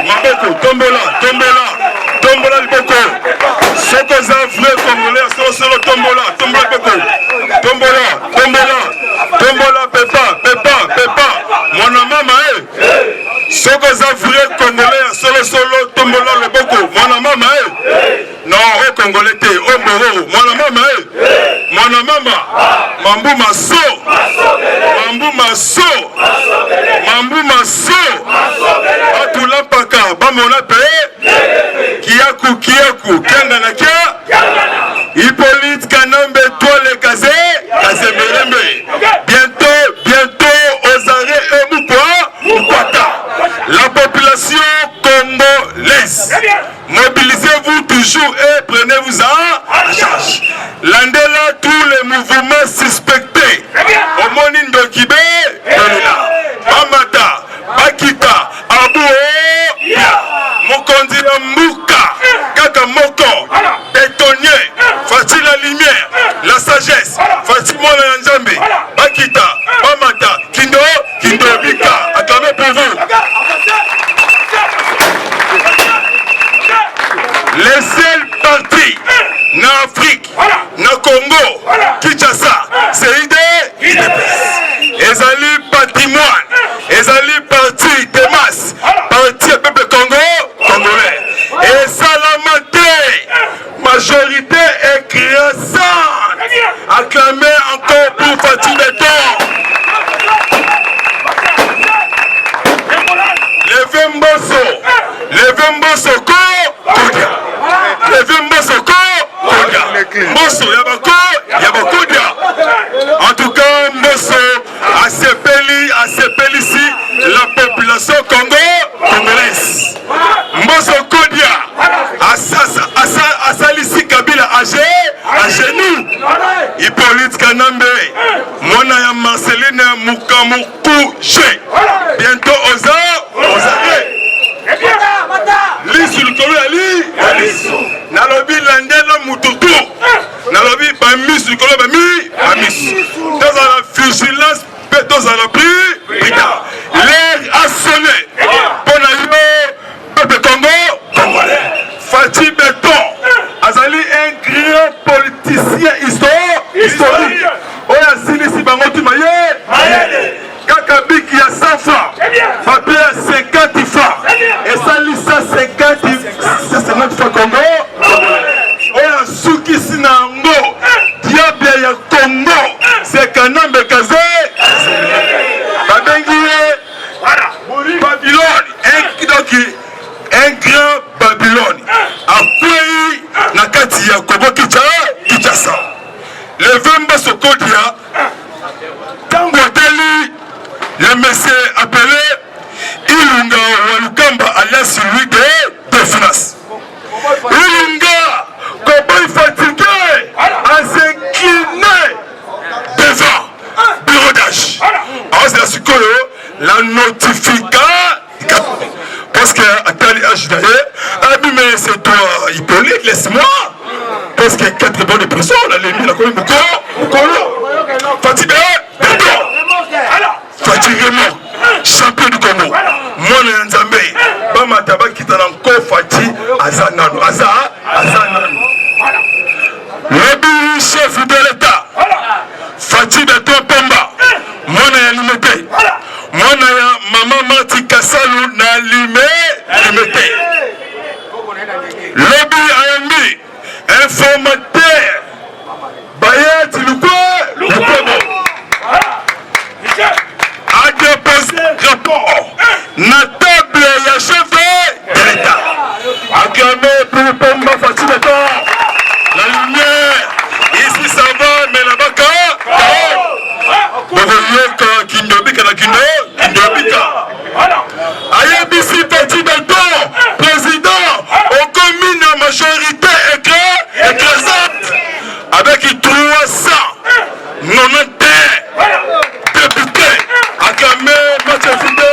Maboko, tombola liboko. Soko za vrai congolais, solo tombola pepa. Mwana mama Soko za vrai congolais, solo tombola liboko. Mwana mama non, au congolais te, au moro. Mwana mama, mambu maso. Atula paka, bamona pe. Kiaku, kianga na kia. Hippolyte Kanambe, toile kazé merembe. Bientôt, aux arrêts et Moukwata. La population congolaise. Mobilisez-vous toujours et prenez-vous en charge. Landela tous les mouvements suspectés. Omonin Dokibé, Amata, Bakita, Abou, Mokondi Mouka, Kaka Moko, Bétonnier, Fatih la lumière, la sagesse, Fatih Mola Yanjambe, Bakita, Amata, Kindo Bika, acclamez pour vous. Les seuls partis na Afrique, na Congo, Kinshasa, c'est idée. Ezali patrimoine, ezali parti de masse, parti peuple congolais. Et Salamate, majorité écrasante, acclamé encore pour Fatih Beton. Levez Mbosso Kodia. Mbosso, Yabakodia. En tout cas, Mbosso a s'appelé ici la population congolaise. Mbosso Kodia, a salisi Kabila à genoux. Hippolyte Kanambe, Mona ya Marceline Mukamuku Che. Bientôt aux arrêts. Lisu Lukolo Ali. Nalobi Landela Mututu. Nalobi Bamis Lukolo Bamis. Dans la vigilance, dans la pluie. L'air a sonné. Peuple congolais. Fatih Beton. Azali un grand politicien historique. Oya Silisi Bangotu Maye. Kakabiki ya 100 francs. Papier à 50 francs. Et ça lit ça 50 francs Congo. Oya Suki Sinango. Diable ya Congo. C'est Kanambe Kazé. Babylone. Un grand Babylone. Après, Nakati ya Kobo Kinshasa. Le Vemba Sokodia. Tangoteli. Le monsieur appelé Ilunga Walukamba alias celui de finance. Ilunga, comment il fatigué à s'incliner devant bureau d'âge. Alors c'est la sucre, la notification. Parce que Atali H d'ailleurs, mais c'est toi Hippolyte, laisse-moi. Parce qu'il y a 4 bonnes pressions, la Lémi, la commune Moko, fatigué, Fatirement, champion du Congo. Mon Nzambe, Bama Tabaki Tananko Fati, Azanano, Azanano. Le chef de l'État, Fati Beton Pamba, mon limité. Mon maman Marti Kassalou n'a limité. Lobby AMB, informateur, Bayet Lukwebo. A déposé rapport na table ya chef de l'État. Acclamé pour Pomba Fatih Beton. La lumière, ici ça va, mais là-bas quand Bogoyoka, Kindobika na Kindobika. IBC Fatih Beton, président, aux communes en majorité écrasante, avec 391 députés. Acclamé, Mathieu Fidé.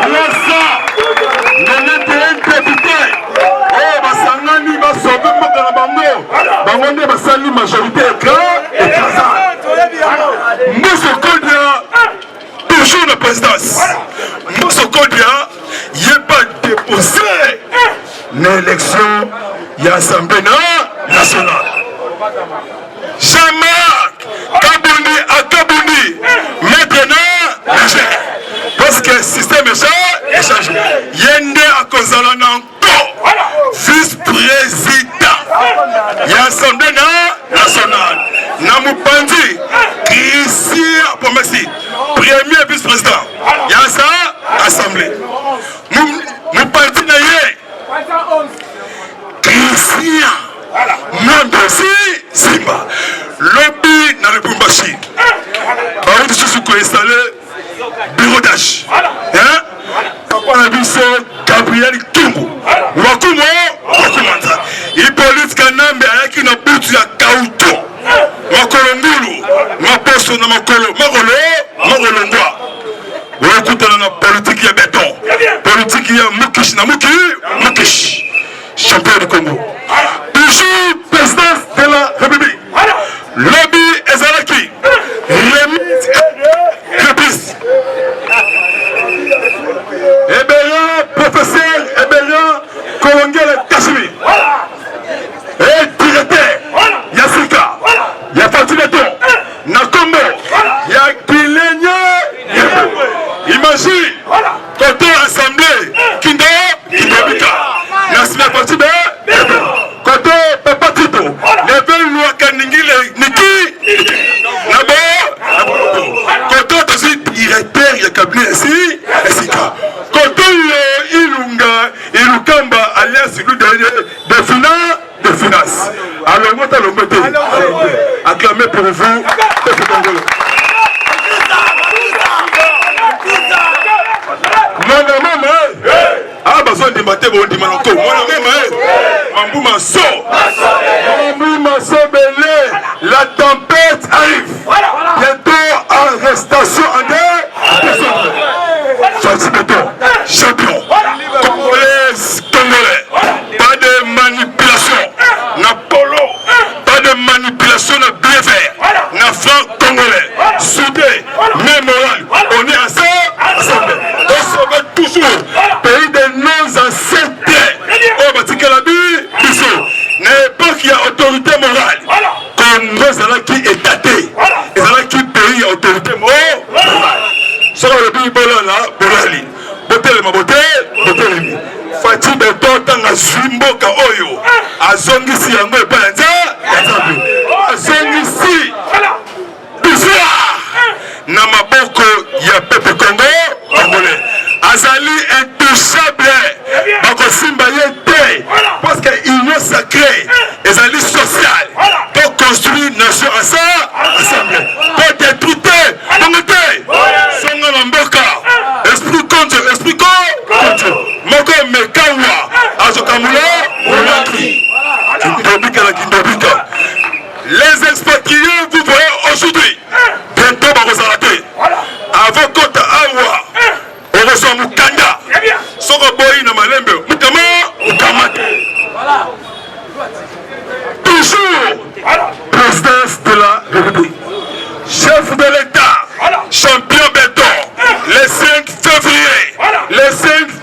391 députés. Oh, Basangani, Basobe, Makanabango. Bangonde, Basali, majorité écrasante. Jean-Marc Kabundi à Kabundi, maintenant, parce que le système est changé. Yende à Kozalana encore, vice-président, il y a l'Assemblée nationale, Namupandi, Christian Pomesi, premier vice-président, il y a ça, Assemblée. Nous parti Christian, non aussi, Simba, lobby dans le Bumbashi. Par contre, je suis installé bureau d'âge. Papa Nabiso, Gabriel Tungu, Wakumo, Wakumata. Hippolyte Kanambe, Ayaki na butu ya Kauto, Makolo Ngulu, Maposo na Makolo, Makolo Ngwa. Wakutana na politique ya béton, politique ya Mukish na Mukish, champion du Congo. Toujours présidence de la République. Lobby Ezalaki, remise reprise. Ebélia, professeur Ebélia, Kolongele Kashimi. Et directeur, Yassika, Yafati Beton, Nakombo, Yakilenya. Imagine, côté assemblée, Kindobika, Nasina Partibe, côté Papa Tito, Level Luaka Ningile, Niki, Nabo, côté aussi directeur, il y a cabinet ici, Esika. Côté Ilunga, Ilukamba, alias de finance. Alors, moi, t'as le côté, acclamé pour vous, ah, besoin de mater, bon, dimanche, Mambouma So, Mambouma So Belé, la tempête arrive. Bientôt, arrestation en deux. Fati Beton, champion, Congolais, pas de manipulation, Napolo, pas de manipulation, na bien vert, na franc congolais, soudé, mémoral, on est à ça, ensemble. On sauve toujours, pays de nos ancêtres, on va tirer la bille, n'importe qui a autorité morale, Congo, c'est qui est daté, et c'est là qui pays a autorité morale. Sur le pays Bolala, Bolali, Botelema, Botelemi. Fati Beton, Tanga Zwimboka Oyo, Azongisi Yango et Palanza, Azongisi, Bizia, Namaboko, ya Pepe Congo, Congolais. Azali intouchable, Bako Simba Yete, parce que union sacrée, Azali social, pour construire nation à ça, assemblée, pour détruire, Songa Namboka, esprit contre, Moko Mekawa, Azokamula, Olaki, Kindobika. Les expatriés, vous voyez aujourd'hui, bientôt Bako Zaraté, avant Kota Awa, on reçoit Mukanda, Soko Boy Namalembe, Mutama, Mukamate. Toujours, présidence de la République, chef de l'État, champion béton, le 5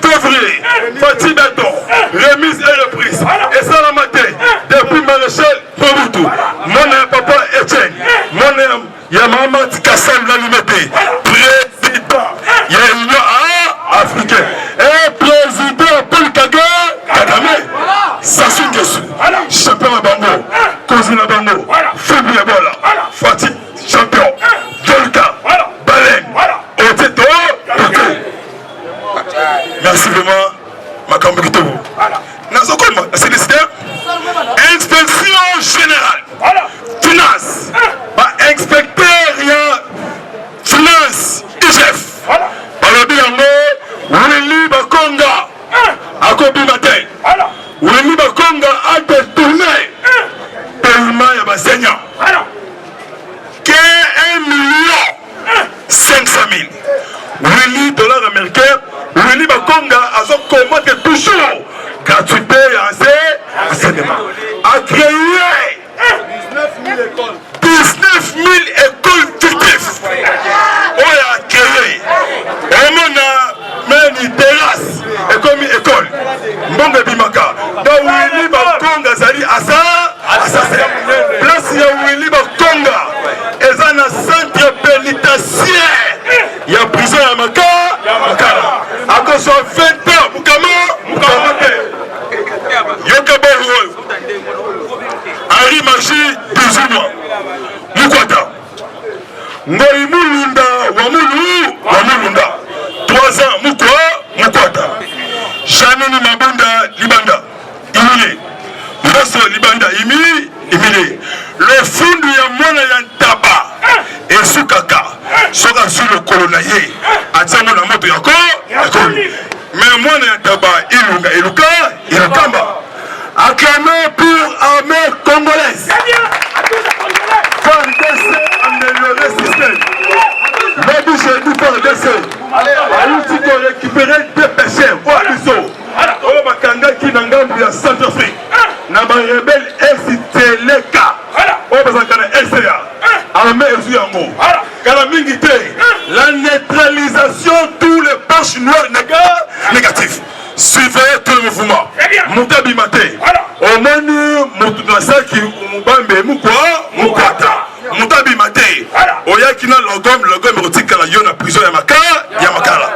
février, Fati Beton, remise et reprise, et ça la matin, depuis Maréchal Mobutu, mon papa Etienne, mon Yamama Kassam Lalimete, président, il y a l'Union africaine, et président Paul Kagame, Sassou Nguesso, champion à Bango, Kozina Bango, Fabien Bola, Fati, champion, Volta, Baleine, Oteto, merci vraiment, Makambo Kitobo. C'est décidé. Inspection générale, finance, inspecteur, finance, IGF. Balobi Yango, Willy Bakonga, Akobi Matin, Willy Bakonga a détourné paiement à Basseignant. Que 1,5 million, Willy dollars américains, Willy Bakonga a commandé toujours gratuité à enseignement. A créé 19 000 écoles fictives. On a créé. On a mis une terrasse et comme une école. Mbonga Bimaka. Donc Willy Bakonga Zali à ça. Place il y a Willy na ye atiamo na moto yako mais mwana ya taba ilunga ilukamba acclamé pour armée congolaise FARDC améliorer le système mais j'ai dit FARDC aluti ko récupérer des pécheurs au abisso oyo bakangaki na ngambu ya Centrafrique na barebelle esiteleka oyo bazalaka na SCA armée ezwi yango kala mingi te la neutralisation tous les poches noirs négatifs suivez tout le mouvement Mutabi Mate omoni mutu nasaki mubambe mukwata Mutabi Mate oyaki na logom erotikala yo na prison ya makala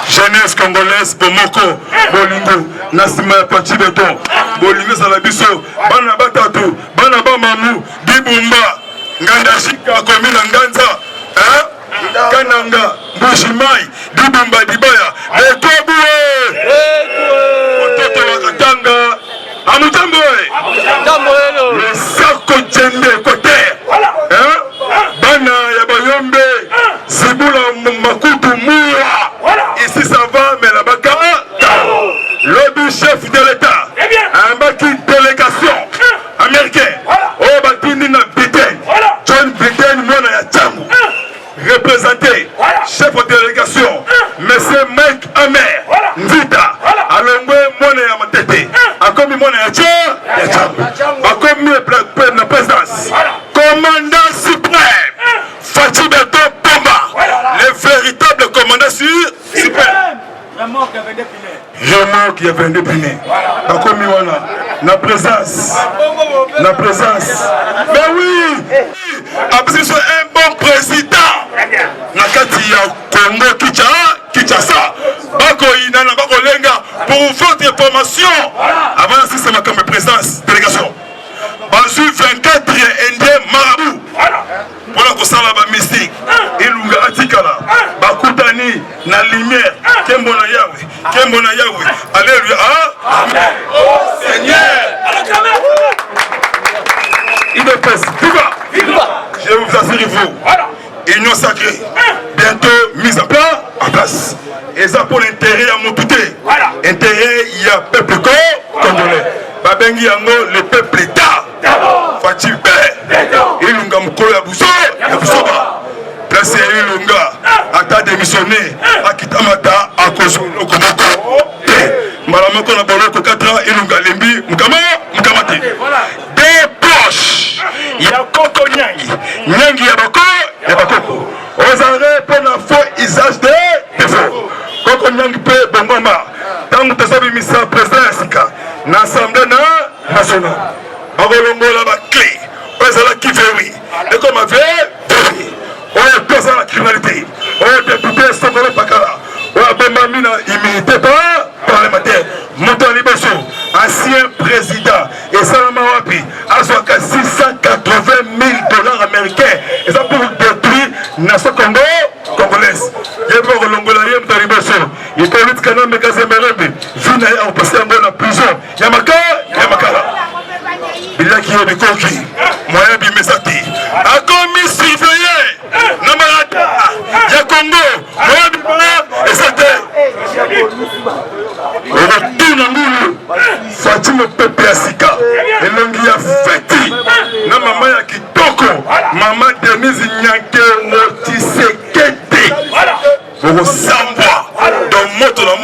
jeunesse congolaise bomoko bolingo na nsima ya pachi beton bolingo ezala biso bana batatu bana bamamu bibumba nganda shika akomi na nganza kananga mbushimai bibumba dibaya etobue ototo wakatanga amutambo le sako jende kote bana ya bayombe zibula makutu mura ici ça va mais là-bas le chef de l'état un baki délégation américain au batini na Biden John Biden mwana ya changu représenté chef de délégation monsieur Mike Amer Nzita alongwe mwana ya matete akomi mwana ya changu akomi na présidence commandant suprême Fatou Beto Pomba le véritable commandant suprême Remorque qui avait indépiné. Akomi wana na présence. Mais oui, après c'est un bon président. Nakati ya Congo Kinshasa. Bako inana bako lenga pour votre information. Avant si c'est ma comme présence délégation. Basu 24 Indien marabout. Pour la kosala ba mystique. Ilunga atikala. Bakutani na lumière. Kembo na Yahweh. Alléluia. Amen. Oh Seigneur. Il est presse. Viva. Je vous assure vous. Union sacrée. Bientôt mise en place. Et ça pour l'intérêt à mon touté. Intérêt, il y a peuple congolais. Babengi yango le peuple d'État. Fatima Ilunga mukolo ya busoba. Place Ilunga ata démissionné akitamata akozo okomoko. Malamoko na boloko 4 ans Ilunga lembi mukamati. Des poches. Ya koko nyangi ya bakoko. Osare pour la faux usage de faux. Koko nyangi pe bongoma. Tangu tasabi misa président sika na assemblée nationale. Bakolongola ba clé. Osala kiveri. Et comme avait on est dans la criminalité. On est député Songolo Pakala. On a Bemamina immunité parlementaire. Moutali Besso, ancien président. Et Salama Wapi, à 680 000 $ américains. Et ça pour détruire la nation congolaise. Il y a un Longola, Moutali Besso. Il peut être canon de Gazemérebe. Vina est passé en la prison. Yamakala. Il y a qui est de conquis. Moi, je suis Messati. A commis surveillé. Ya Congo, et c'était retourne Fatima Pepe Asika et l'angi ya feti na mama ya kitoko mama Denise Nyanke Tshisekedi pour sambwa dans moto na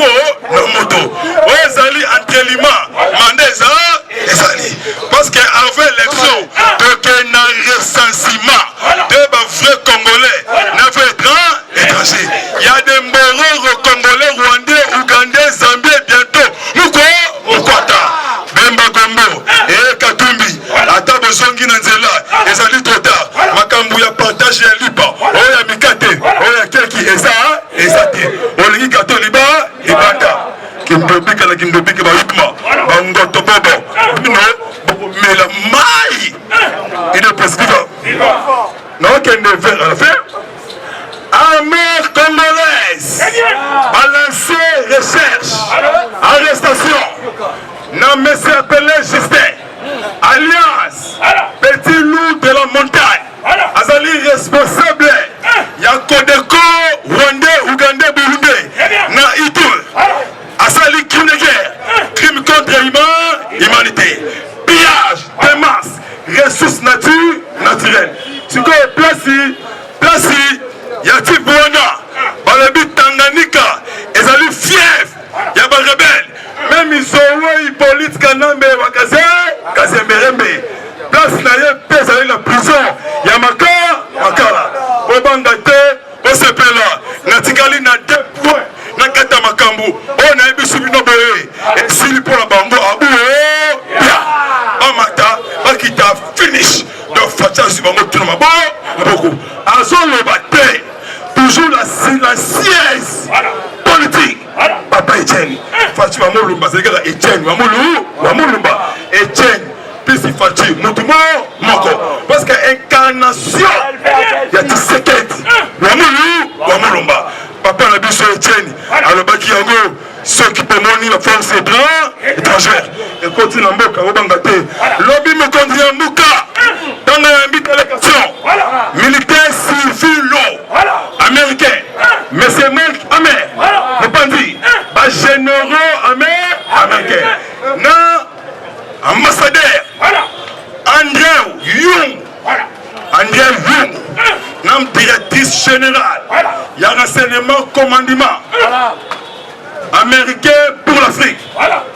moto ezali antelima mandeza ezali parce que avant l'élection de na recensement de ba vrai congolais na vrai étranger il y a des moraux congolais rwandais ougandais zambiens bientôt mukwata bemba gombo et katumbi ata bozongi na nzela ezali trop tard makambu ya partage ya lipa oya mikate oya keki ezate olingi gato liba ibanda kindobika ba yukma bangoto bobo mais la maille il est presque vivant non qu'elle ne veut rien faire. Armée congolaise, balancer recherche, arrestation, non mais c'est appelé Justin, Alliance, petit loup de la montagne, Azali responsable, Yakodeko, Rwanda. place ya Tibouana balobi Tanganyika ezali fief ya ba rebelle même Izolo Hippolyte Kanambe Kazemberembe place na ye pe ezali la prison ya Makala obanga te osepela natikali na 2 points na kata makambu o na yebisu bino boye esili mpo na bango abuo ya bamata bakita finish de facha bango tuna maboko azoloba te toujours la siège politique papa Etienne Fachi Wamolumba c'est que Etienne Wamolumba Etienne puis Fachi Mutumo Moko parce que incarnation il y a Tshisekedi Wamolumba papa na biso Etienne alobaki yango ceux qui pomoni la force étrangère et continue en mboka obanga te lobby me conduit en mboka dans l'invitation militaire civil américain monsieur Mark Amer Mopandi ba généraux américain na ambassadeur Andrew Young nam directrice générale il y a renseignement commandement américain pour l'Afrique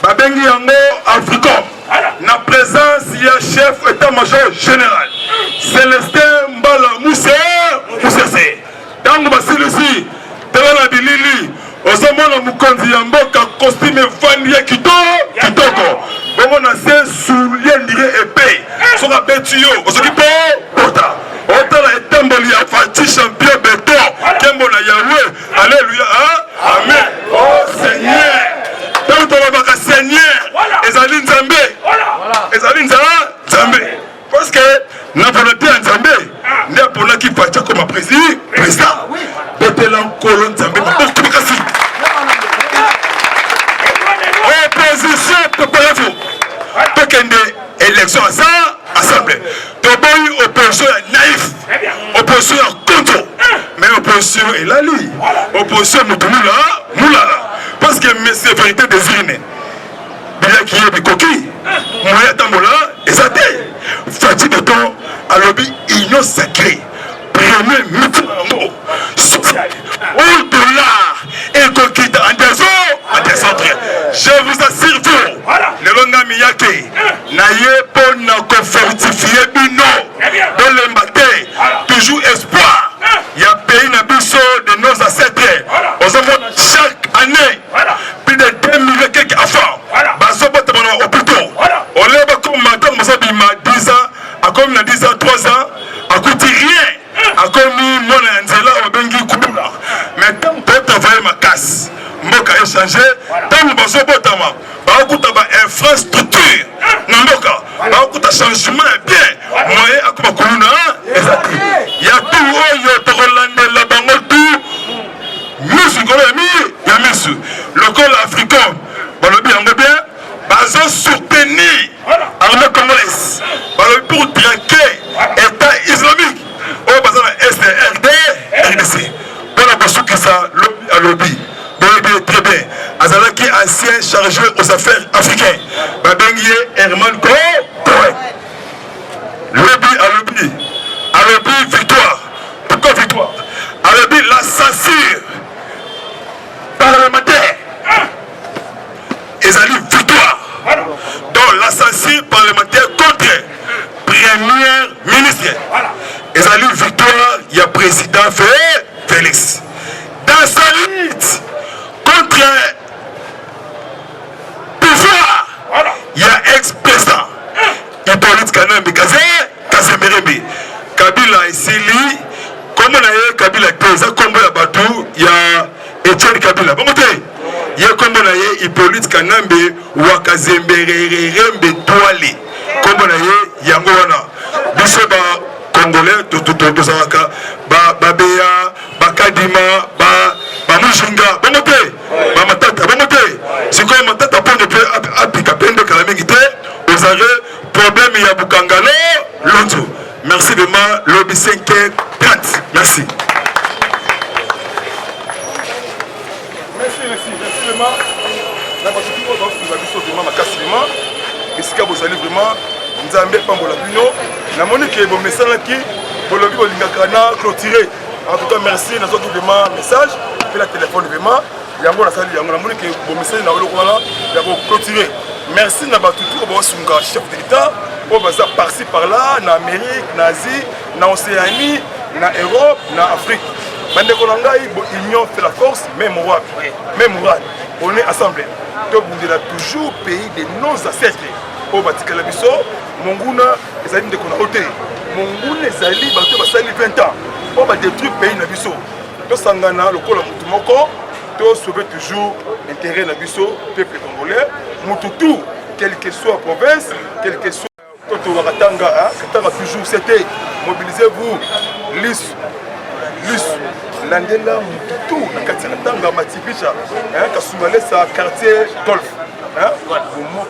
babengi yango Africom na présence il y a chef état-major général Célestin Mbala Moussese tango basilisi tala na bilili ozomona mokonzi ya mboka costume evandi ya kitoko bongo na se soulier ndire épée soka beti yo ozoki po pota otala etamboli ya Fachi champion béton kembo na Yahweh alléluia amen oh Seigneur tango tolobaka Seigneur ezali nzambe parce que na volonté ya nzambe nde aponaki Fachi comme président betela nkolo nzambe maboko makasi opposition préparez-vous tokende élection à ça assemblée toboyi opposition ya naïf opposition ya konto mais opposition elali opposition mulala parce que c'est vérité désiré bilaki ye bikoki moya tambola eza te Fachi beton alobi union sacrée premier mutu yango social au-delà et kokita en désordre je vous assure vous lelo ngami yake na ye mpo na kofortifie bino bolemba te toujours espoir ya pays na biso de nos ancêtres ozomona chaque année plus de 2 millions quelques enfants bazobotama na hôpitaux oleba comme ntango mozobima 10 ans akomi na 10 ans 3 ans akuti rien akomi mwana ya nzela obengi kubula mais ntango totravaille makasi mboka échange ntango bazobotama bakokuta bainfrastructure na mboka bakokuta changement ya bien moyen akoma koluna eza te ya tu oyo tokolandela bango tu misu nkolo ya misu lokola africain balobi yango bien bazosoutenir armée congolaise balobi pour traquer état islamique oyo baza na SRD RDC mpona kosukisa lobi boyebi très bien azalaki ancien chargé aux affaires africaines babengi ye Herman Cohen alobi victoire pourquoi victoire alobi la censure parlementaire ezali victoire donc la censure parlementaire contre premier ministre ezali victoire ya président Félix dans sa lutte contre pouvoir il y a ex-président Hippolyte Kanambe Kazemberembe Kabila esili kombo na ye Kabila te eza kombo ya bato ya Etienne Kabila bongo te ye kombo na ye Hippolyte Kanambe wa Kazemberembe Douale kombo na ye yango wana biso ba congolais tozalaka babeya bakadima bamujinga bongo te bamatata bongo te sikoyo matata pone mpe apika pende kala mingi te ozali problème ya bukangalo lonto merci vraiment lobi 5h30 merci vraiment na batuki oyo bafuza biso vraiment makasi vraiment esika bozali vraiment nzambe pambola bino namoni ke bomesalaki Bolobi Bolingakana clôturé. En tout cas, merci. Nous avons vraiment message. Puis la téléphone vraiment. Il y a un message qui est message clôturé. Merci à tout chef d'État. Par-ci par-là, en Amérique, en Asie, en Océanie, en Europe, en Afrique. L'union fait la force, même moral. On est assemblés. On est toujours pays de nos ancêtres. Au Vatican, Monguna, les amis de Konaote. Monguna, les amis de 20 ans. On va détruire le pays de Nabiso. Tout Sangana, le col de Moutumoko, tout sauver toujours l'intérêt de Nabiso, peuple congolais. Moutoutou, quelle que soit la province, quelle que soit. Katanga, toujours c'était mobilisez-vous, lisse, Landela, Moutoutou, Katanga, Matipicha, Kasumale, sa quartier golf.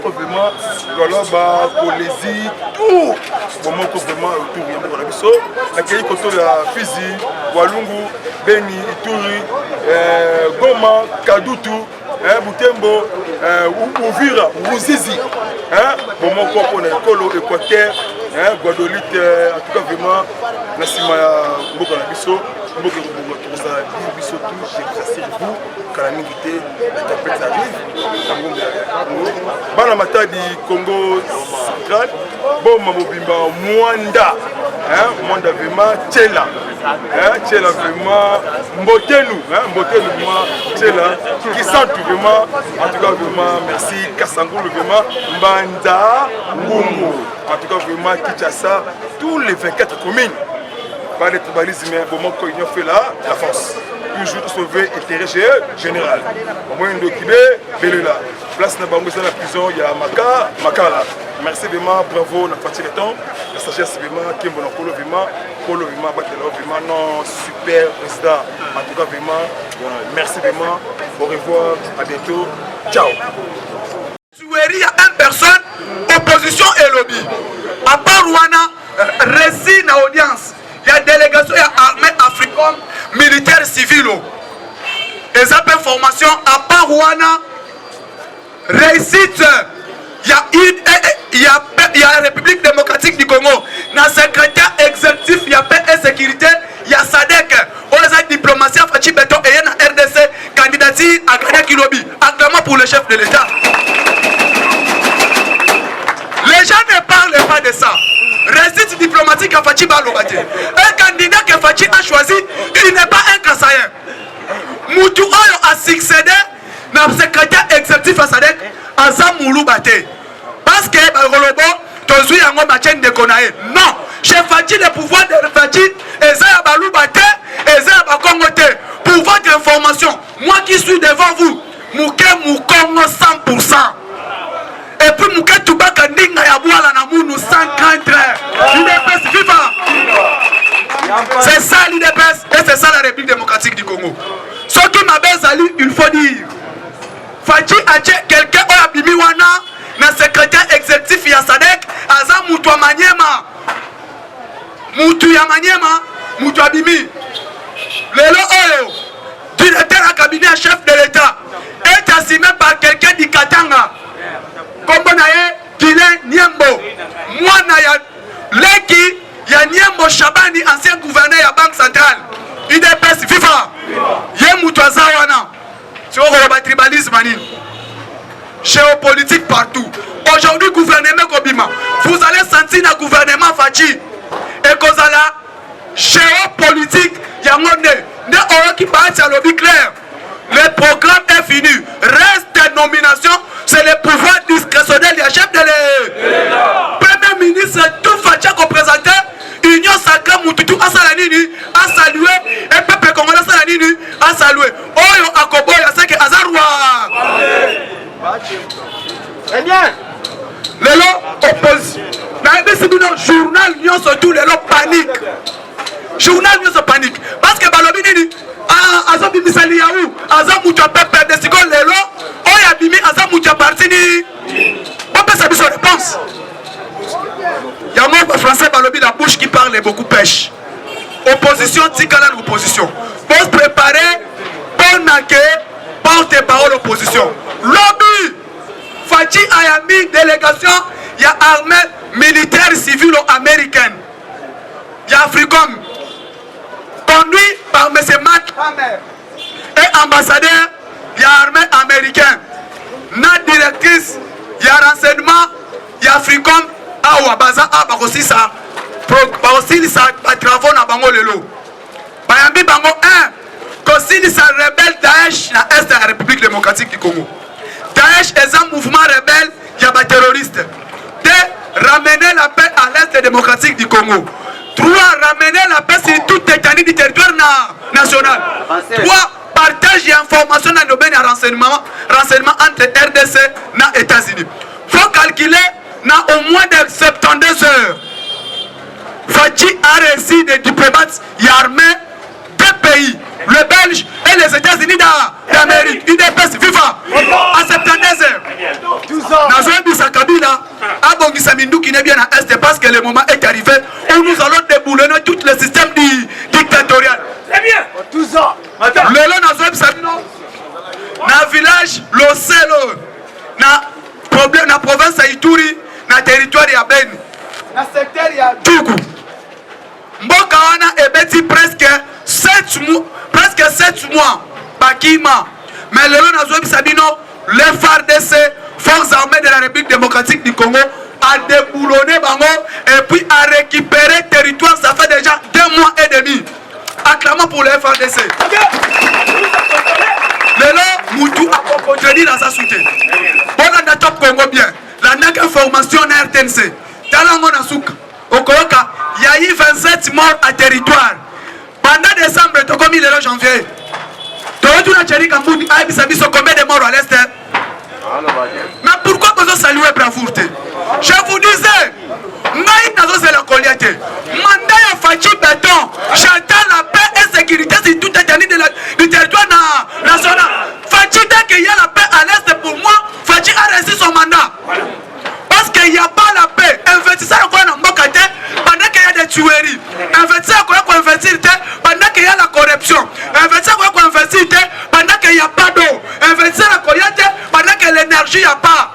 Pour vraiment, Loloba, Polésie, tout. Pour moi, vraiment, tout rien pour la biso. La Kéi Koto, la Fizi, Walungu, Beni, Ituri, Goma, Kadutu, Butembo, Ouvira, Ruzizi. Pour moi, on a Kolo, Équateur, Guadolite, en tout cas, vraiment, Nassima, Mboka la biso. Je vous assure vous, quand la milité, la tempête arrive, Bana Matadi, Congo central, bon Mabobimba, Mwanda, Mwanda vraiment, Tchela, Tchela vraiment, Mbotenu, vraiment, Tchela, qui sentent vraiment, en tout cas vraiment, merci, Kassangoulou vraiment, Mbanda, Mbungu, en tout cas vraiment, Kinshasa, tous les 24 communes. Par le tribalisme, bon, ils ont fait là, la force. Toujours sauver l'intérêt général. Au moins, de Kibé, Belela. Place na Bango, dans la prison, il y a Makala. Merci vraiment, bravo, on a parti le temps. La sagesse, vraiment, qui est bon, Polo, vraiment, Batelo, vraiment, non, super président. En tout cas, vraiment, merci vraiment. Au revoir, à bientôt. Ciao. Il y a une personne, opposition et lobby. À part Rwanda, récit na audience. Il y a une délégation, il y a armée africaine, militaire, civil. Et ça fait formation à part Rwanda, réussite. Il y a la République démocratique du Congo. Dans le secrétaire exécutif, il y a paix et sécurité, il y a SADC. On a diplomatie à Fachi Beton et il y a RDC, candidature à Gagné Kilobi. Acclamation pour le chef de l'État. Les gens ne parlent pas de ça. Récite diplomatique à Fachi Balobate. Un candidat que Fachi a choisi, il n'est pas un Kassayen. Moutou Oyo a succédé dans le secrétaire exécutif à Sadek, Azam Moulou Bate. Parce que Balolobo, Tozui Yango Machen de Konae. Non, chez Fachi, le pouvoir de Fachi, Ezaya Balou Bate, Ezaya Bakongote. Pour votre information, moi qui suis devant vous, Mouké Moukongo 100%. Et puis Mouké Toubaka Ndinga Yabouala Namounu sans craindre. L'IDPS viva. C'est ça l'IDPS et c'est ça la République démocratique du Congo. Ce qui m'a bezali, il faut dire. Fachi a quelqu'un qui a bimi wana, na secrétaire exécutif ya Sadek, Aza Moutou Amanyema. Moutou Yamanyema, Moutou Abimi. Lelo Oyo, directeur à cabinet chef de l'État, est assigné par quelqu'un du Katanga. Comme naye Guilain Niembo, moi naya Leki, ya Niembo Chabani, ancien gouverneur de la Banque centrale. IDPS viva. Ye Moutouaza wana. C'est le tribalisme. Géopolitique partout. Aujourd'hui, gouvernement Kobima, vous allez sentir le gouvernement Fachi. Et Kozala, géopolitique, il y a un monde qui parle sur le lobby clair. Le programme est fini. Reste nomination, c'est le pouvoir discrétionnel du chef de l'État. Premier ministre, tout Fachi a représenté, Union Sacrée Moutoutou a salué, et peuple congolais a salué. Oyo Akobo, il y a ce que Azaroua. Très bien. Lelo oppose. Dans le journal, il y a surtout Lelo panique. Journal, il y a panique. Parce que Balobi dit, Azam Bimisali Yaou, Azam Moutua Pepe de Sigon Lelo, Oya Bimi, Azam Moutua Partini. On peut savoir sa réponse. Il y a un mot français, Balobi, la bouche qui parle et beaucoup pêche. Opposition, Tikala l'opposition. Pour se préparer, pour n'accueillir, porte-parole opposition. Lobby, Fachi Ayami, délégation, il y a armée militaire civile américaine. il y a Africom, conduit par M. Matt Hammer. Et ambassadeur, il y a armée américaine. Notre directrice, il y a renseignement, il y a Africom, Awa Baza, Abakosi, ça, travaux na bango lelo. Bayambi bango 1, Kosili sa rebelle Daesh na Est de la République démocratique du Congo. Daesh est un mouvement rebelle, il y a des terroristes. 2, ramener la paix à l'Est démocratique du Congo. 3, ramener la paix sur toute l'étendue du territoire national. 3, partage et information dans le domaine de renseignement entre RDC et les États-Unis. Il faut calculer au moins de 72 heures. Fachi a réussi des diplomates et armés deux pays, le Belge et les États-Unis d'Amérique. UDPS, FIFA, à 72 heures. Nazoëbisa Kabila a bongisa Mindou qui n'est bien à Est parce que le moment est arrivé où nous allons déboulonner tout le système dictatorial. C'est bien. 12 ans. Lelo Nazoëbisa na village Loselo, na province à Ituri, na territoire ya Beni, na secteur ya Tuku. Mboka wana ebeti presque 7 mois bakima. Mais le long nazobi sabino le FARDC, Forces armées de la République démocratique du Congo, a déboulonné bango et puis a récupéré territoire. Ça fait déjà 2 mois et demi. Acclamons pour le FARDC. Le long Moutou a contredit dans sa suite. Bon on a top Congo bien. La NAC information na RTNC. Talango na souka. Okoyoka, il y a eu 27 morts à territoire. Pendant décembre, tu as commis le janvier. Tu as dit à combien de morts à l'Est. Mais pourquoi vous saluez bravoure? Je vous disais, mandat à Fachi Béton, j'attends la paix et sécurité sur toute l'étendue du territoire national. Fachi, dès qu'il y a la paix à l'Est, pour moi, Fachi a réussi son mandat. Parce qu'il n'y a pas la paix. Investisseur pendant qu'il y a des tueries. Investisseur pendant qu'il y a la corruption. Investisseur pendant qu'il n'y a pas d'eau. Investisseur pendant que l'énergie n'y a pas.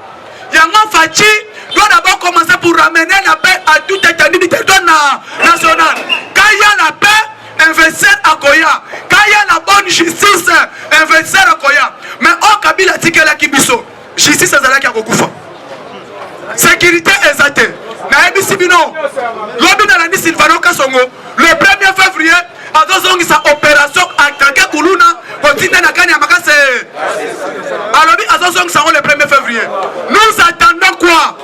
Yango Fachi doit d'abord commencer pour ramener la paix à toute l'étendue du territoire national. Quand il y a la paix, investir à Koya. Quand il y a la bonne justice, investir à Koya. Mais au Kabila Tikela Kibiso, justice est là qui a beaucoup. Sécurité exaltée. Naebi Sibino, Lobi Nalani Silvano Kasongo, le 1er février, à 2 ans, sa opération à Kaka Kuluna, continue à Kanya Makase. Alors, à 2 ans, le 1er février. Nous attendons quoi?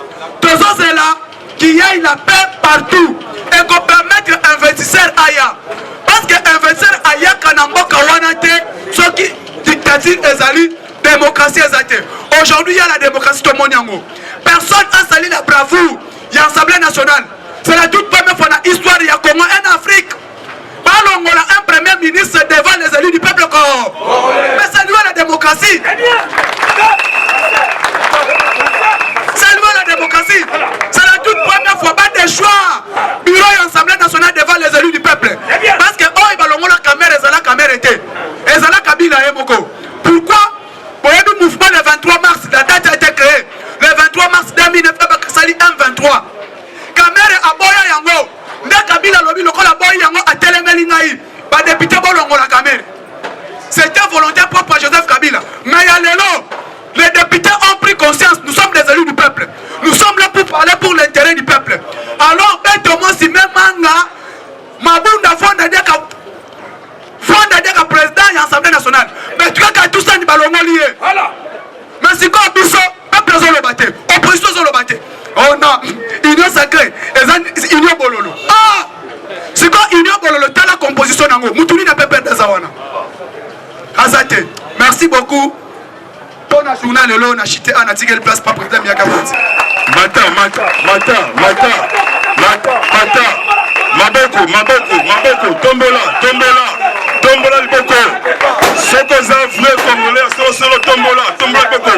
2 ans, c'est là, qu'il y ait la paix partout et qu'on permette investisseurs ailleurs. Parce que investisseurs ailleurs, Kanambo Kawanate, ceux qui dictature Ezali, démocratie exaltée. Aujourd'hui, il y a la démocratie de Moniango. Personne n'a sali la bravoure. Il y a l'Assemblée nationale. C'est la toute première fois dans l'histoire du Congo en Afrique. Balongola, un premier ministre devant les élus du peuple. Mais saluer la démocratie. Saluer la démocratie. C'est la toute première fois des choix. Bureau et Assemblée nationale devant les élus du peuple. Parce que oh, Balongola caméra, et la caméra était. Et la Kabila est moko. Pourquoi? Pour le mouvement le 23 mars, la date a été créée. Le 23 mars 2009, Sali M23. Kamere aboya yango. Nda Kabila lobi lokola aboya yango a telemeli ngai. Ba député bolongo la Kamere. C'était volontaire propre à Joseph Kabila. Mais il y a les députés ont pris conscience. Nous sommes des élus du peuple. Nous sommes là pour parler pour l'intérêt du peuple. Alors, Betomo si même manga, Mabunda Fonda Deka président et Assemblée nationale. Mais tu as tout ça ni balongo lié. Mais c'est quoi Bisso? Peuple zolo bate. Opposition zolo bate. Oh non, union sacrée, union bololo. Ah, c'est quoi union bololo? T'as la composition nango. Moutouni n'a pas perdu de Zawana. Azate, merci beaucoup. Ton journal est là, on a chité un article place pas président Miakabouti. Mata. Maboko, tombola liboko. Soko za vrai congolais, solo tombola liboko.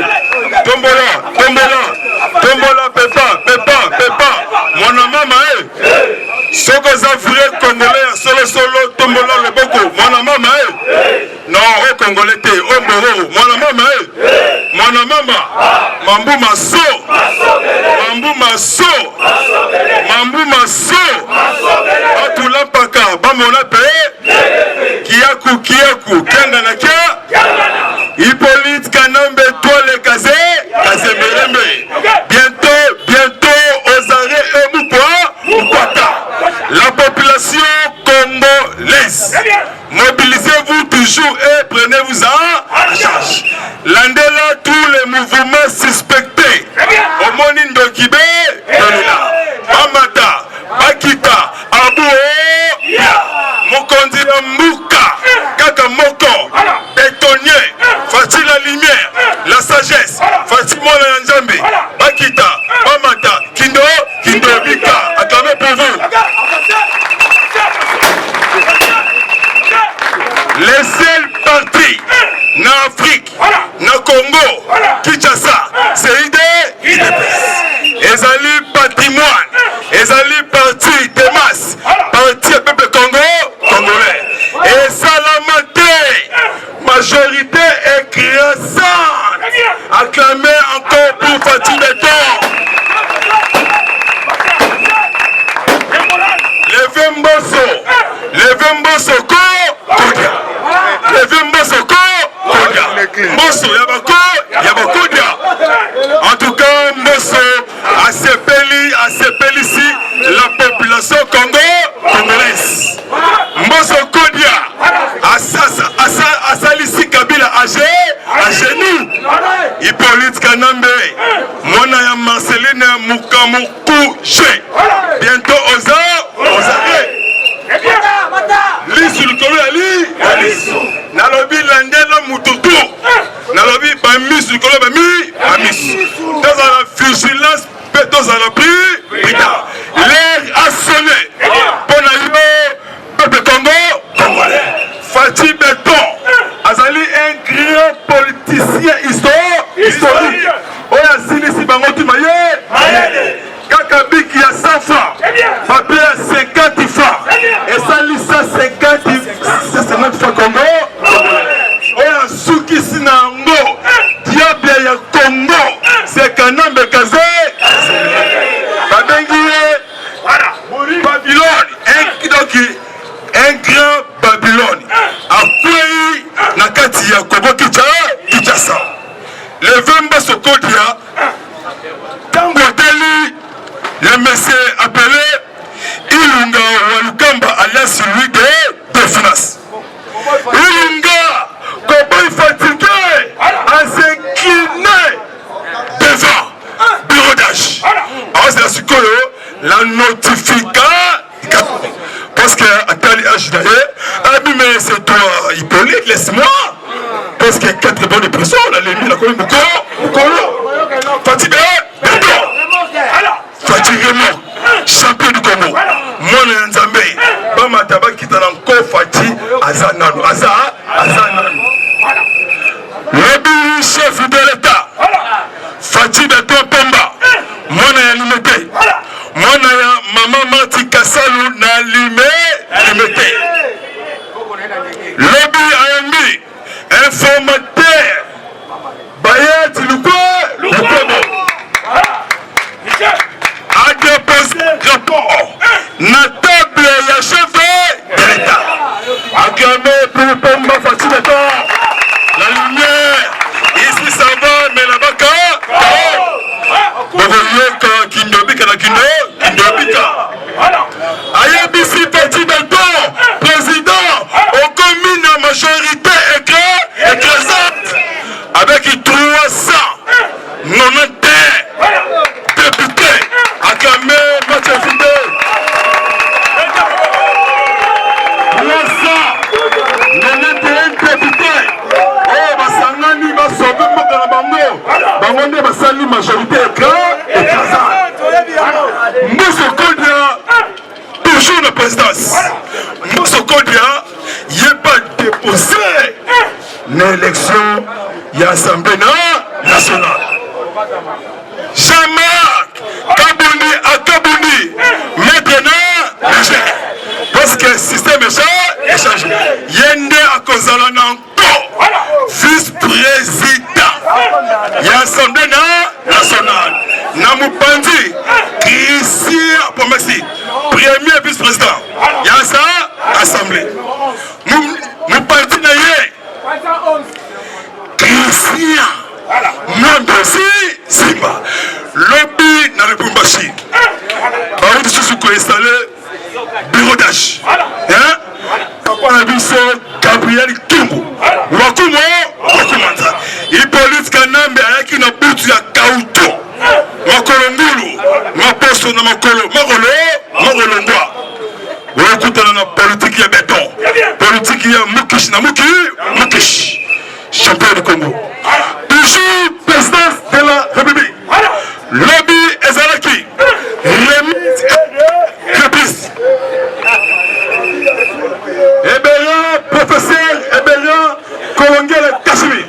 Tombola, pepa. Mwana mama Soko za vrai congolais, solo tombola liboko. Mwana mama Non, au congolais te, au mboro. Mwana mama Mambu maso. Atula bamona pe kiaku kianga na kia Hippolyte Kanambe Toile Kazé Merembe. Bientôt aux arrêts et Moukwata. La population congolaise, mobilisez-vous toujours et prenez-vous en charge. Landela tous les mouvements suspectés. Omoni Ndokibé, Amata, Bakita, Abou, Mokondi Mouka, Kaka Moko, Bétonnier, Fatih la lumière, la sagesse, Fatih Mola Nzambe, Bakita, Amata, Kindo Bika, acclamez pour vous. Les seuls partis en Afrique, en Congo, Kinshasa, c'est idée, Ezali patrimoine, Ezali parti de masse, parti du peuple congolais. Et Salamate, majorité écrasante, acclamez encore pour Fatih Beton. Levez Mbosso Kodia. Mbosso Yabakodia. En tout cas, Mbosso a s'appelle ici la population congolaise. Mbosso Kodia a salisi Kabila à genoux. Hippolyte Kanambe, Mona ya Marceline Mukamuku Che. Bientôt aux arrêts. Lisu likolo ya lisu nalobi landela mututu nalobi bamisu likolo bamisu tozala vigilance mpe tozala prida l'air a sonné mpo na yo peuple congolais. Fatih Beton azali un grand politicien historique oyo asilisi bango ntima ye kaka biki ya 100 francs papier ya 50 francs esalisa 50 francs Congo oyo asukisi na yango diable ya Congo c'est Kanambe Kazé babengi ye Babylone un grand Babylone akwei na kati ya Kongo Kinshasa Levez Mbosso Kodia tango ateli le monsieur appelé Ilunga Walukamba alias Louis de Finance. Ilunga, comment fatigué à s'incliner devant bureau d'âge. Alors c'est la sucre, la notification. Parce que Atali H d'ailleurs, mais c'est toi Hippolyte, laisse-moi. Parce qu'il y a 4 bonnes pressions, on a les mis la commune fatigué, fatigué, champion du Congo. Mon Nzambe, Bamata Bakita Nanko Fati, Azanano, Azanano. Le chef de l'État, Fati Beton Pemba, Mona ya limité. Mona ya Maman Marti Kassalu na limité. Lobby AMI, informateur, Bayet Lukwebo, a déposé rapport na table ya chef de l'État. Acclamé pour Pemba Fatih Beton. La lumière, ici ça va, mais là-bas vous voyez que Kindobika na Kindobika. Ayabisi Fatih Beton, président, au commune en majorité écrasante, avec 391 députés, acclamé Mathieu Fidé. 391 députés. Oh, Basangani va sauver Mokana Bango. Bango va saluer majorité écrasante. Mbosso Kodia, toujours la présidence. Mbosso Kodia, il n'est pas déposé l'élection de l'Assemblée nationale. Jean-Marc Kabouni à Kabouni, maintenant, parce que le système est changé. Yende à Kozala Nanko, vice-président, il y a l'Assemblée nationale. Namupandi, Christian Pomesi, premier vice-président. Il y a ça, mon parti naïe. Christian. Non, aussi, Simba. Lobby dans le Bumbashi. Par où je suis installé bureau d'âge. Hein? Papa Nabiso, Gabriel Kimbu. Wakumo, Wakumata. Hippolyte Kanambe, ayaki na butu ya Kauto. Makolo Ngulu, Maposto na Makolo, Makolo Ngwa. Wakutana na politique ya béton. Politique ya Mukish na Mukish. Champion du Congo. Toujours présidence de la République. Lobby Ezalaki. Remise et reprise. Ebéria, professeur Ebéria, Kolongele Kashimi.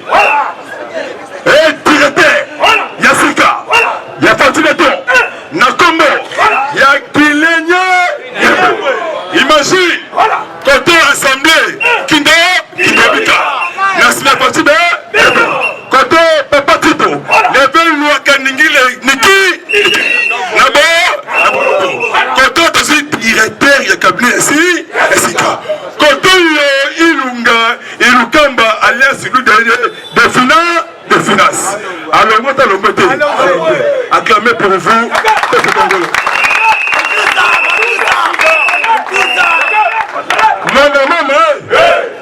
Et directeur, Yassika, Yafati Beton, Nakombo, Yakilenya. Imagine, côté assemblée, Kindobika, Nasma Fatime, côté Papa Tito, Level Nouakaningile, Niki, Nabo, côté aussi directeur, Yakabli ici, Esika. Côté Ilunga, Ilukamba, alias de finance. Alors, moi, t'as le côté. Acclamé pour vous, peuple congolais.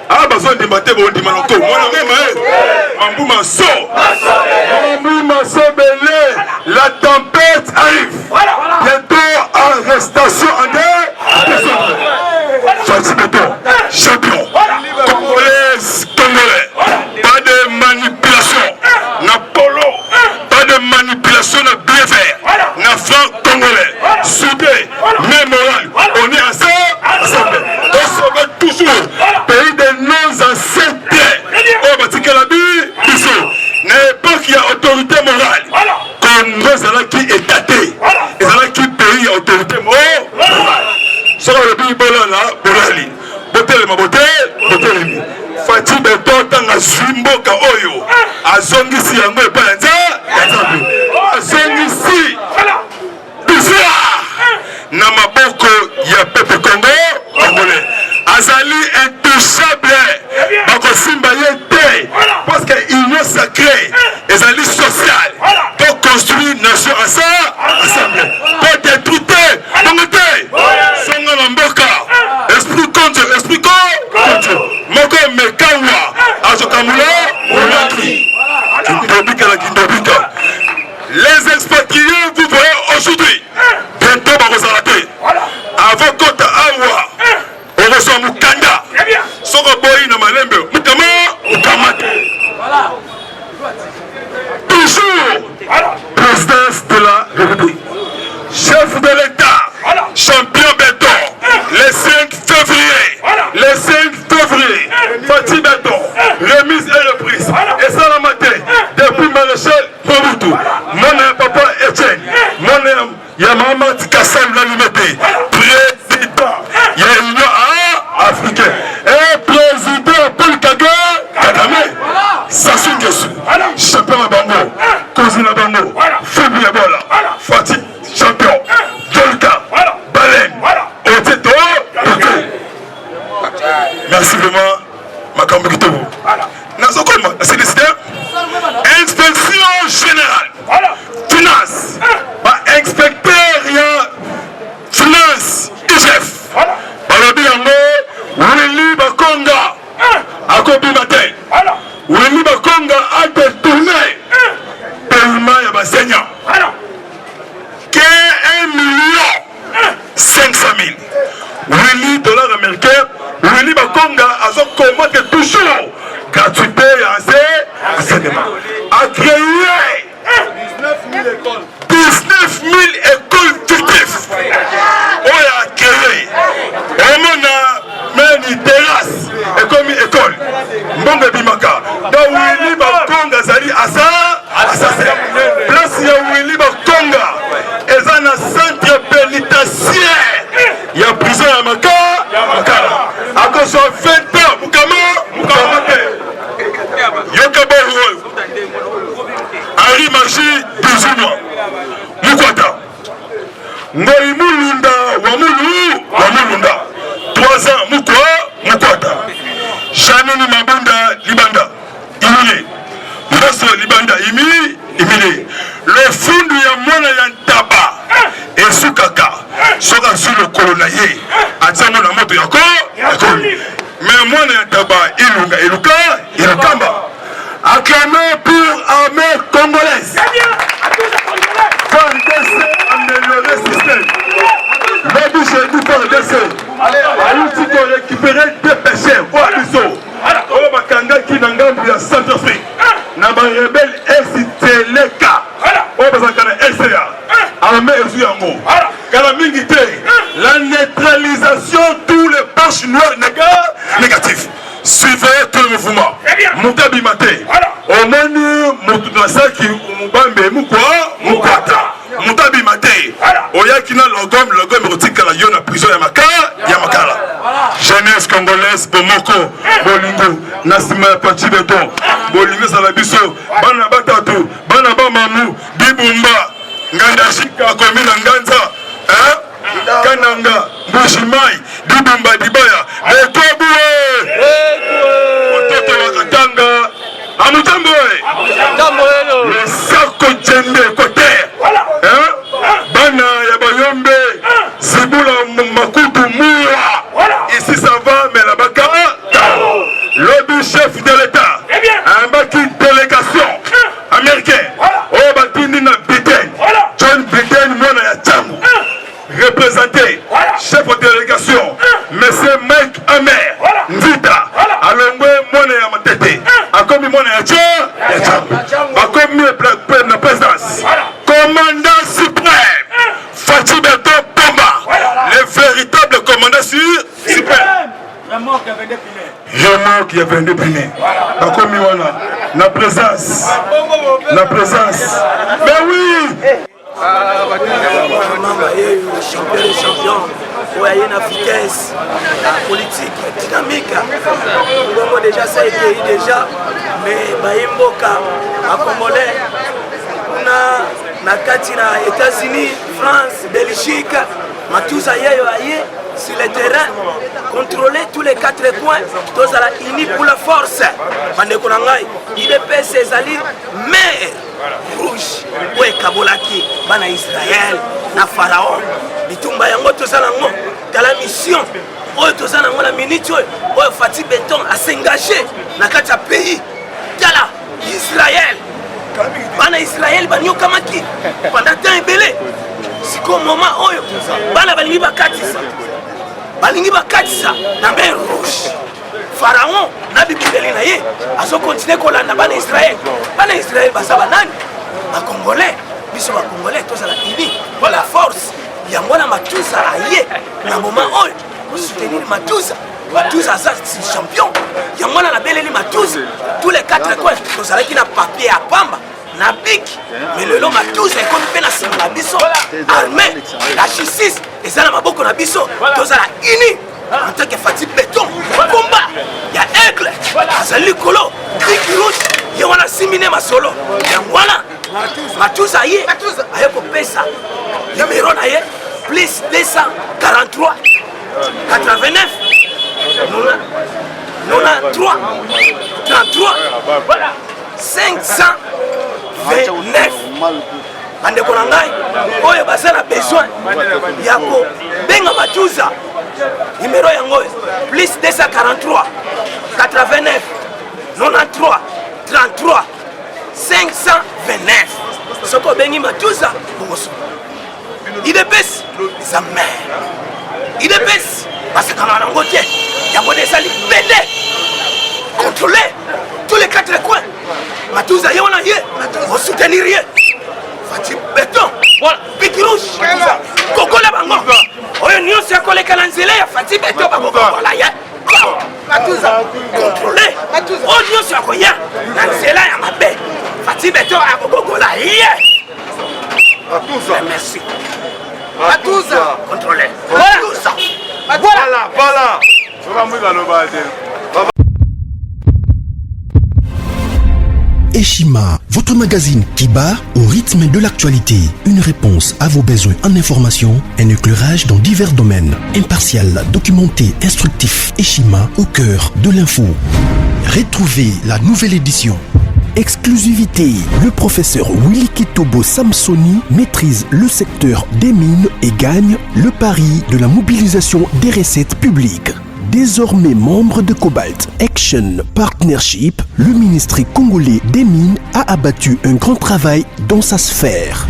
Ah, besoin de mater, bon, dimanche. Mambouma so. Mambouma so belé. La tempête arrive. Bientôt, arrestation en deux. Fatih Beton, champion. Congolais. Pas de manipulation. Napolo. Pas de manipulation de blé vert. Na franc congolais. Soudé. Mémoral. On est ensemble. On se met toujours. Pays de nos ancêtres. On va tirer la bille. N'importe qui a autorité morale. Congo Zalaki est daté. Et Zalaki pays a autorité morale. Sur le pays Bolala, Bolali. Botel ma botel. Fatih Beton tanga Zwimboka Oyo. Azongisi yango et pas Azongisi. Na maboko ya peuple congolais. Azali intouchable. Bako simba yete. Parce que union sacrée. Azali social. Pour construire nation ensemble. Pour détruire. Songa na mboka. Esprit contre. Moko mekawa. Azokamula. Olaki. Kindobika. Les expatriés, vous voyez aujourd'hui. Bientôt, on va s'arrêter. Avant Kota Awa, on reçoit Mukanda. Soko Boyi na Malembe. Mukamate. Toujours, présidence de la République. Chef de l'État, champion béton. Le 5 février, Fatih Beton, remise et reprise. Et ça la matin, depuis Maréchal Mobutu, mon papa Etienne, mon Yamama Kassam Lalimete, président, il y a une union africaine. Et président Paul Kagame, Sassou Nguesso, champion à Bango, Kozina Bango, Fabien Bola, Fatih, champion, Dolka, Baleine, Oteto, merci vraiment, Makambo Kitobo. C'est décidé. Inspection générale. Finance. Inspecteur finance. IGF. Balobi yango. Willy Bakonga. Akobi Matel. Willy Bakonga a détourné. Paiement ya basenya. Que 1,500,000. Willy dollars américains. Willy Bakonga a commandé toujours gratuité et enseignement. A créé 19 000 écoles fictives. On a créé. On a mis une terrasse et comme une école. Mbonga Bimaka. Donc Willy Bakonga Zali assassin. Place ya Willy Bakonga. Et dans un centre pénitentiaire. Il y a prison à Makala. À cause de 20 ans, Mukama. Yokaba Henri Marchi, 18 mois. Mukwata. Ngoy Mulunda, Wamulunda. 3 ans, Mukwata. Omoni Mabunda Libanda. Imile. Moso Libanda Imile. Le fundu ya mwana ya ntaba. Esukaka. Soka sur le colonaye. Atsamo na moto yako. Mais mwana ya ntaba ilunga ilukamba. Acclamé pour armée congolaise. Par DC, améliorer le système. L'objet j'ai dit par DC. Allons-y pour récupérer des péchés. Voilà l'issue. Oh, Bakanga qui n'a pas de Centrafrique. N'a pas rebelle STLK. Oh, Bakanga SCA. Armée Ezuyango. Kalamingité. La neutralisation de tous les parches noires négatifs. Suivez tout le mouvement. Moutabi Maté. Omani Moutounasaki Mubambe Mukwata. Moutabi Maté. Oyakina Logom Rotika la Yona prison Yamakala. Jeunesse congolaise, Bomoko, Bolingo, Nasima Pachi Beton, Bolingo Salabiso, Banabatatou, Banaba Mamou, Bibumba, Ngandashika, Komina Nganza, Kananga, Bushimai, Bibumba Dibaya, Etobue, Ototo Wakatanga, Amutamboe, le Sako Djende Kote, Bana Yabayombe, Zibula Makutu Moura, ici ça va, mais là-bas, le chef de l'État, un bâti délégation américaine, au bâti Nina Biden, John Biden, Mona Yachamou, représenté, chef de délégation, monsieur Mike Amer, Nvita, Alongwe Mona Yamatete, Akomi Mona Yachamou, Akomi la présidence, commandant suprême, Fatih Beto Pomba, le véritable commandant suprême. Je manque, il y avait un dépiné. Akomi Wana, la présence. Mais oui! Champion des champions, il y a une vitesse politique, dynamique. Congo déjà ça a été déjà, mais Baimboka, à Congolais, on a Katina, États-Unis, France, Belgique, Matouza Aye sur le terrain, contrôler tous les 4 coins, tous à la unis pour la force. Mandekonangai, IDPS Ezali, mais rouge, ouais Kabolaki, Bana Israël, na Pharaon, Bitumba Yango, tous à l'ango, dans la mission, oh tous à l'ango, la minute, oh Fatih Beton à s'engager, dans le pays, Tala, Israël, Bana Israël, Banyo Kamaki, pendant temps belé, c'est comme moment, oh, Bana Balingi Bakatisa. Balingi bakatisa na mer rouge. Pharaon na bibeli na ye aso continuer kolanda bana Israël. Bana Israël basaba nani? Ba Congolais, biso ba Congolais tous à la unie. Voilà force. Yangona Matouza aye na moment oil pour soutenir Matouza. Matouza c'est champion. Yangona la beleli Matouza. Tous les 4 coins, tous à qui na papier à pamba. Na bic, mais le long Matouza est comme peine à la biso. Armée, la justice, et ça n'a pas beaucoup na biso. Tous à la unie. En tant que Fatih Beton, combat, il y a Aigle, Azali Kolo, Kiki Rouge, il y a un simine ma solo. Il y a voilà, Matouza aye, aye ko pesa. Numéro aye, plus 243, 89, 93, 33, voilà, 529. Bandeko na ngai oyo basala besoin yako benga Matouza numéro yango plus 243 89 93 33 529 soko bengi Matouza bongoso IDPS sa mère IDPS parce que na nango tie yango desali bende contrôler tous les 4 coins Matouza yona ye on soutenir rien Fatih Beton, voilà, Biki Rouge, Kokola Bango, Oyo Nyonsi Akoleka Lanzele, Fatih Beton, Kokola ya, Matouza, contrôlé, Oyo Nyonsi Akoya, Lanzele ya mabe, Fatih Beton, Kokola ya. Matouza, merci. Matouza, contrôlé. Matouza, Voilà. Eshima, votre magazine qui bat au rythme de l'actualité. Une réponse à vos besoins en information, un éclairage dans divers domaines. Impartial, documenté, instructif. Eshima, au cœur de l'info. Retrouvez la nouvelle édition. Exclusivité, le professeur Willy Kitobo Samsoni maîtrise le secteur des mines et gagne le pari de la mobilisation des recettes publiques. Désormais membre de Cobalt Action Partnership, le ministère congolais des Mines a abattu un grand travail dans sa sphère.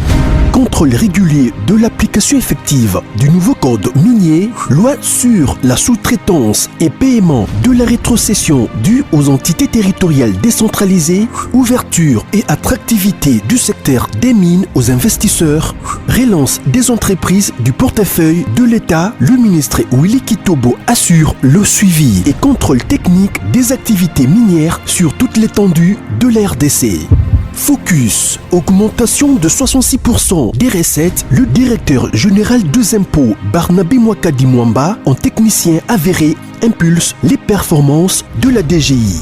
Contrôle régulier de l'application effective du nouveau code minier, loi sur la sous-traitance et paiement de la rétrocession due aux entités territoriales décentralisées, ouverture et attractivité du secteur des mines aux investisseurs, relance des entreprises du portefeuille de l'État, le ministre Willy Kitobo assure le suivi et contrôle technique des activités minières sur toute l'étendue de la RDC. Focus, augmentation de 66% des recettes, le directeur général des impôts Barnabé Mwakadi Mwamba, en technicien avéré, impulse les performances de la DGI.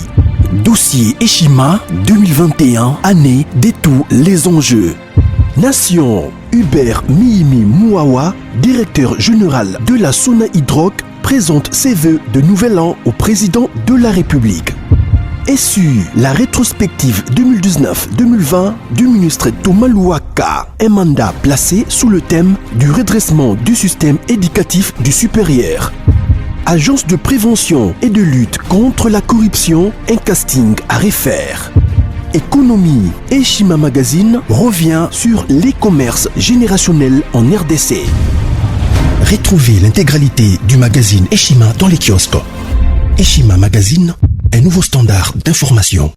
Dossier Eshima 2021, année de tous les enjeux. Nation, Hubert Mihimi Mouawa, directeur général de la Sona Hydroc, présente ses vœux de nouvel an au président de la République. SU, la rétrospective 2019-2020 du ministre Thomas Louaka, un mandat placé sous le thème du redressement du système éducatif du supérieur. Agence de prévention et de lutte contre la corruption, un casting à refaire. Économie, Eshima Magazine revient sur les commerces générationnels en RDC. Retrouvez l'intégralité du magazine Eshima dans les kiosques. Eshima Magazine, un nouveau standard d'information.